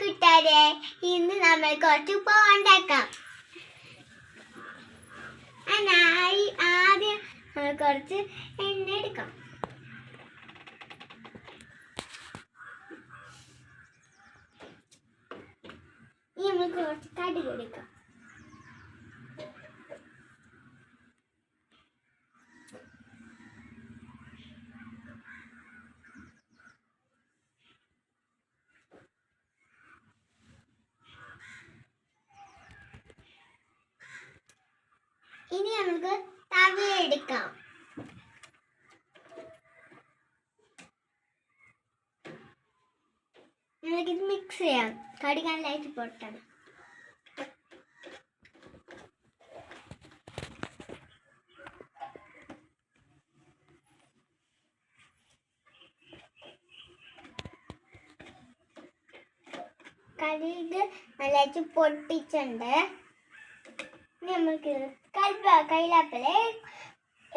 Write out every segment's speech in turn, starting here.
കൂട്ടുകാരെ, ഇന്ന് നമ്മൾ കുറച്ച് പോണ്ടാക്കാം. ആദ്യം കുറച്ച് എണ്ണ എടുക്കാം. ഇനി നമ്മൾ കുറച്ച് കടുക് എടുക്കാം. ഇനി നമുക്ക് തവ എടുക്കാം. നമുക്കിത് മിക്സ് ചെയ്യാം. കടുക് നല്ലതായിട്ട് പൊട്ടണം. കടുക് നല്ലതായിട്ട് പൊട്ടിച്ചുണ്ട്. നമുക്ക് കൈലാപ്പില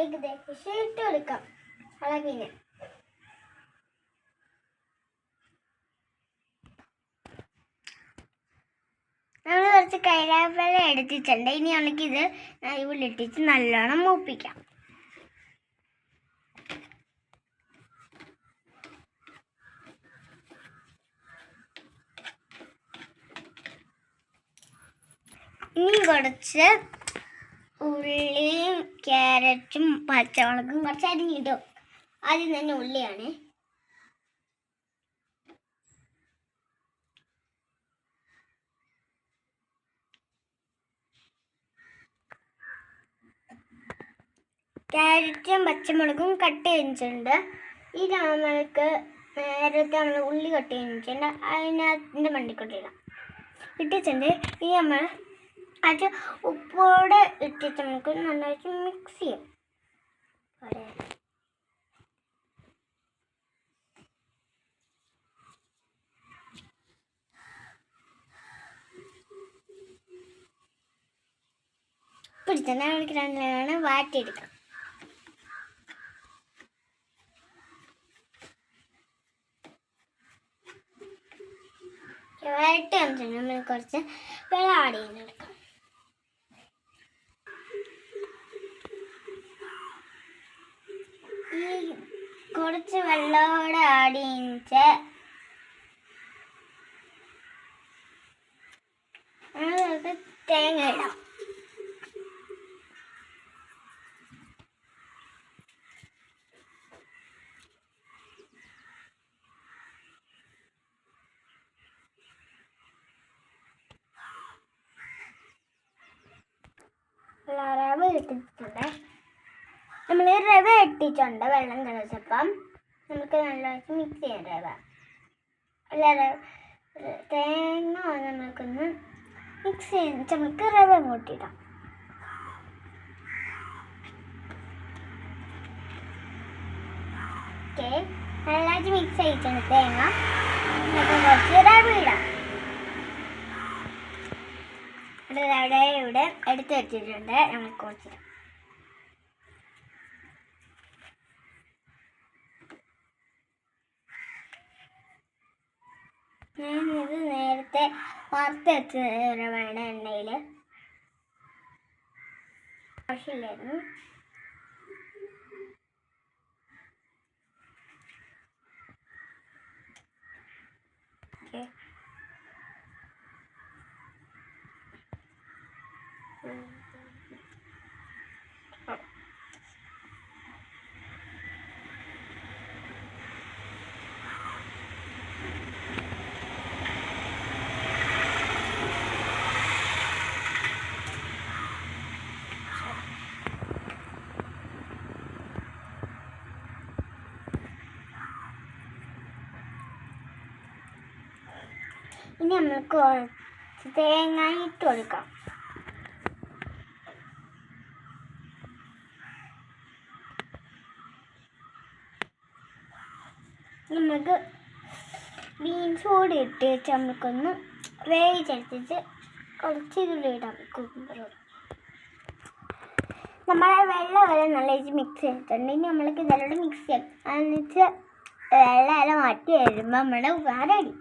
ഏകദേശം ഇട്ട് കൊടുക്കാം. അളവിന് നമ്മൾ കുറച്ച് കൈലാപ്പില എടുത്തിട്ടുണ്ട്. ഇനി നമുക്കിത് ഉള്ളിട്ടിട്ട് നല്ലോണം മൂപ്പിക്കാം. ഇനി കുറച്ച് ഉള്ളിയും ക്യാരറ്റും പച്ചമുളകും കുറച്ച് അരിഞ്ഞിടും. ആദ്യം തന്നെ ഉള്ളിയാണ്. ക്യാരറ്റും പച്ചമുളകും കട്ട് ചെയ്തിട്ടുണ്ട്. ഇത് നമ്മൾക്ക് നേരത്തെ നമ്മൾ ഉള്ളി കട്ട് ചെയ്തിട്ടുണ്ട്. അതിനകത്തിൻ്റെ മണ്ടിക്കൊട്ടിടാം ഇട്ടിട്ടുണ്ട്. ഇനി നമ്മൾ അത് ഉപ്പോടെ ഇട്ടിട്ട് നമുക്ക് നന്നായിട്ട് മിക്സ് ചെയ്യാം. പിടിച്ച നമുക്ക് നല്ലോണം വാട്ടിയെടുക്കാം. വരട്ടി വന്നിട്ടുണ്ട്. നമ്മൾ കുറച്ച് വെള്ളം ആഡ് ചെയ്യുന്നെടുക്കാം. ഈ കുറച്ച് വെള്ളമോടെ ആഡ് ചെയ്യിച്ച് നമുക്ക് തേങ്ങ ഇടാം. റവ ഇട്ടിട്ടുണ്ട്. നമ്മൾ റവ ഇട്ടിട്ടുണ്ട്. വെള്ളം തിളച്ചപ്പം നമുക്ക് നല്ലതായിട്ട് മിക്സ് ചെയ്യാം. തേങ്ങ നമുക്കൊന്ന് മിക്സ് ചെയ്തിട്ട് നമുക്ക് റവ കൂട്ടിയിടാം. ഓക്കെ, നല്ലതായിട്ട് മിക്സ് ചെയ്തിട്ടുണ്ട് തേങ്ങ. നമുക്ക് കുറച്ച് റവ ഇടാം. ഇവിടെ എടുത്ത് വെച്ചിട്ടുണ്ട്. നമുക്ക് കുറച്ചിടാം. ഞാനിത് നേരത്തെ വറുത്ത് വെച്ച് വേണം എണ്ണയിൽ. ആവശ്യമില്ലായിരുന്നു. ഓക്കെ, ഇനി നമുക്ക് കുറച്ച് തേങ്ങ ഇട്ട് കൊടുക്കാം. നമുക്ക് ബീൻസ് കൂടി ഇട്ട് വെച്ച് നമുക്കൊന്ന് വേവിച്ചെടുത്തിട്ട് കുറച്ച് ഇതിലിടാം. കുക്കുംബർ നമ്മളെ വെള്ളം നല്ല മിക്സ് ചെയ്തിട്ടുണ്ട്. ഇനി നമ്മൾക്ക് ഇതെല്ലാം മിക്സ് ചെയ്യാം. എന്നിട്ട് വെള്ളം മാറ്റി വരുമ്പോൾ നമ്മുടെ ഉപകാരമായി.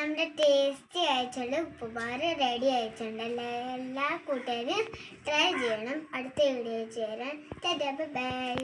നമ്മുടെ ടേസ്റ്റി ആയിട്ടുള്ള ഉപ്പുമാറ് റെഡി ആയിട്ടുണ്ട്. എല്ലാ കൂട്ടുകാരും ട്രൈ ചെയ്യണം. അടുത്ത വീഡിയോ ചെയ്യാൻ ബൈ.